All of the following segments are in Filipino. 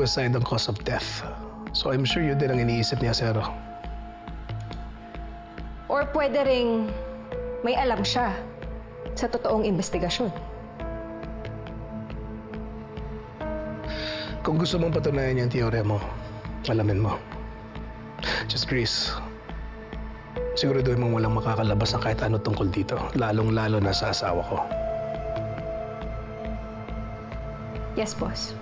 suicide ang cause of death. So I'm sure yun din ang iniisip ni Acero. Or pwede ring may alam siya sa totoong investigasyon. Kung gusto mong patunayan yung teorya mo, alamin mo. Just Chris, siguraduhin mong walang makakalabas ng kahit ano tungkol dito, lalong-lalo na sa asawa ko. Yes, boss.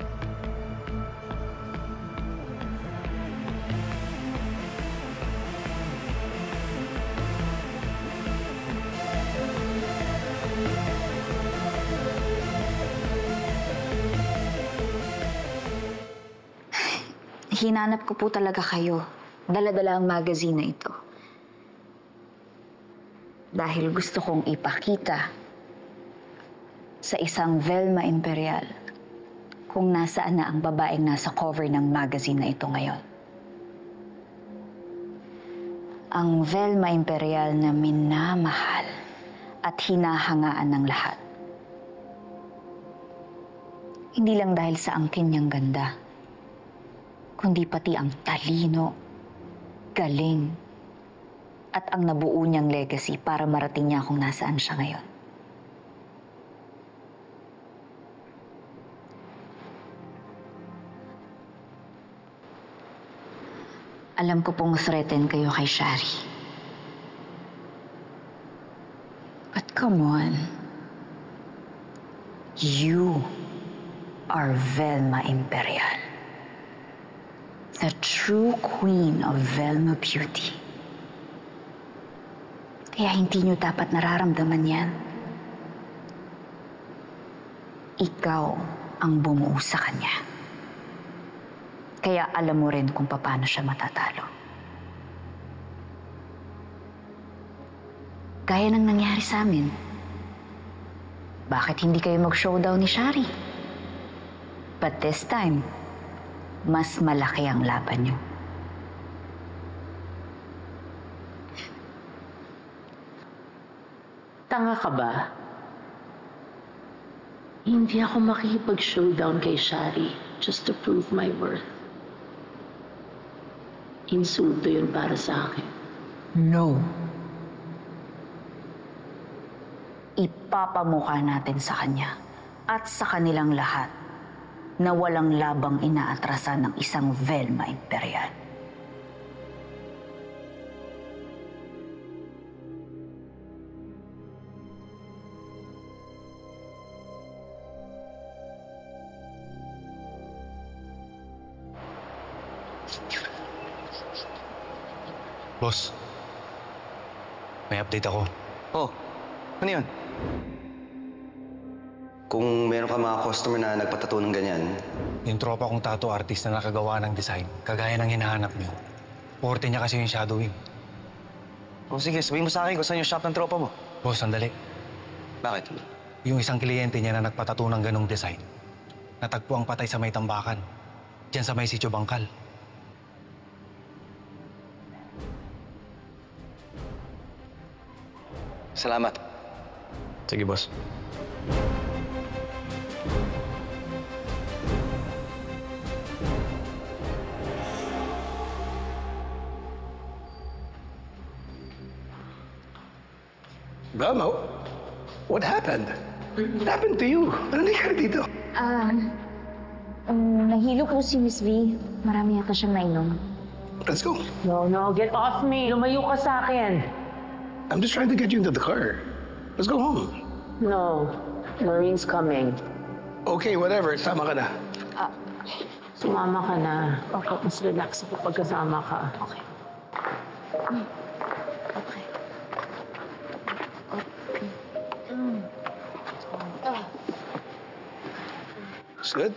Hinanap ko po talaga kayo. Dala-dala ang magazine na ito. Dahil gusto kong ipakita sa isang Velma Imperial kung nasaan na ang babaeng nasa cover ng magazine na ito ngayon. Ang Velma Imperial na minamahal at hinahangaan ng lahat. Hindi lang dahil sa angkin niyang ganda, kundi pati ang talino, galing, at ang nabuo niyang legacy para marating niya kung nasaan siya ngayon. Alam ko pong threaten kayo kay Shari. But come on. You are Velma Imperial. The true queen of Velma Beauty. Kaya hindi nyo dapat nararamdaman yan. Ikaw ang bumuo sa kanya. Kaya alam mo rin kung paano siya matatalo. Gaya ng nangyari sa amin. Bakit hindi kayo mag-showdown ni Shari? But this time, mas malaki ang laban niyo. Tanga ka ba? Hindi ako makikipag-showdown kay Shari just to prove my worth. Insulto yun para sa akin. No. Ipapamukha natin sa kanya at sa kanilang lahat na walang labang inaatrasan ng isang Velma Imperial. Boss, may update ako. Oh, ano yun? Kung meron ka mga customer na nagpatato ng ganyan. Yung tropa kong tattoo artist na nakagawa ng design, kagaya ng hinahanap niyo. Forte niya kasi yung shadowing. Oh, sige, sabihin mo sa akin kung saan yung shop ng tropa mo. Boss, sandali. Bakit? Yung isang kliyente niya na nagpatato ng ganong design, natagpo ang patay sa may tambakan. Diyan sa may sitio Bangkal. Salamat. Sige, boss. Velma, what happened? What happened to you? Ano nangyari dito? Nahilo po si Miss V. Marami yata siyang nainom. Let's go. No, get off me. Lumayo ka sa akin. I'm just trying to get you into the car. Let's go home. No, Maureen's coming. Okay, whatever. Tama ka na. Sumama ka na. Okay, mas relax ako pagkasama ka. Okay. Okay. It's good.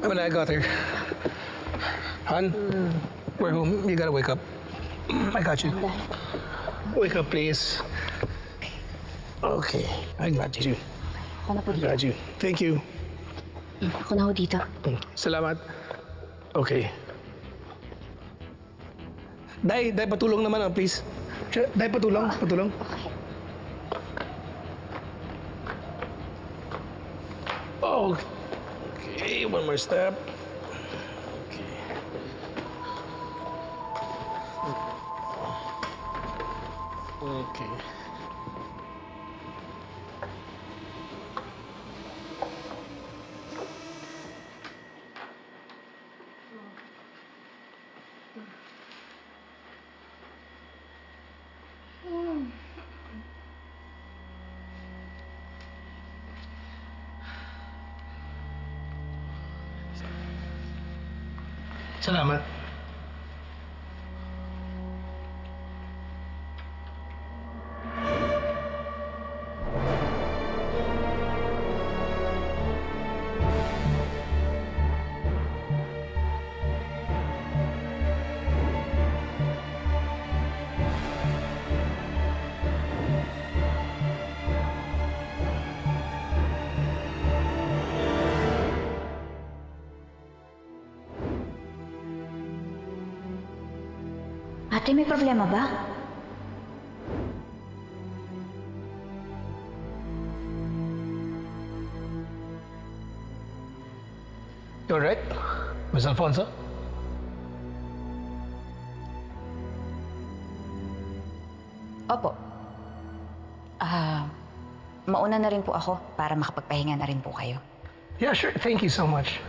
When I got her. Han, we're home. You gotta wake up. I got you. Wake up, please. Okay, I got you. Ako na po I dito. got you. Thank you. Ako na ho dito. Salamat. Okay. Day, patulong naman, please. Day, patulong. Okay, one more step. Okay. Salamat. Ate, may problema ba? You alright, Miss Alfonso? Opo. Mauna na rin po ako para makapagpahinga na rin po kayo. Yeah, sure. Thank you so much.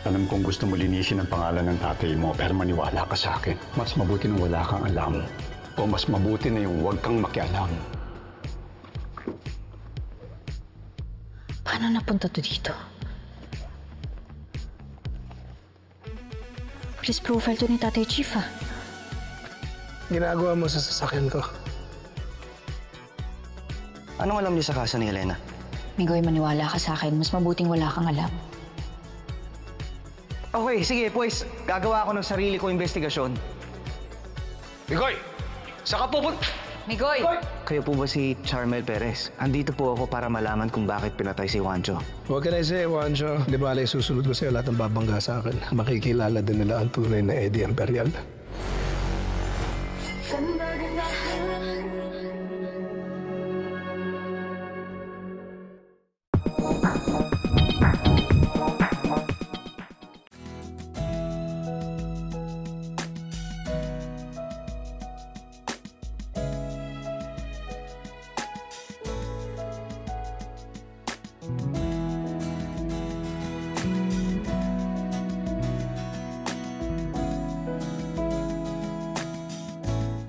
Alam kong gusto mo linisin ang pangalan ng tatay mo, pero maniwala ka sa akin. Mas mabuti nang wala kang alam. O mas mabuti na yung huwag kang makialam. Paano napunta to dito? Police profile to ni Tatay Chief, ah. Ginagawa mo sa sasakyan ko. Anong alam niyo sa kaso ni Elena? Migoy, maniwala ka sa akin. Mas mabuting wala kang alam. Okay, sige, pues. Gagawa ako ng sarili kong investigasyon. Migoy! Saka pupunta! Migoy! Kayo po ba si Charmel Perez? Andito po ako para malaman kung bakit pinatay si Juancho. What can I say, Juancho? Di ba, susunod ko sa'yo lahat ng babangga sa akin. Makikilala din nila ang tunay na Eddie Imperial. Ganda, ganda.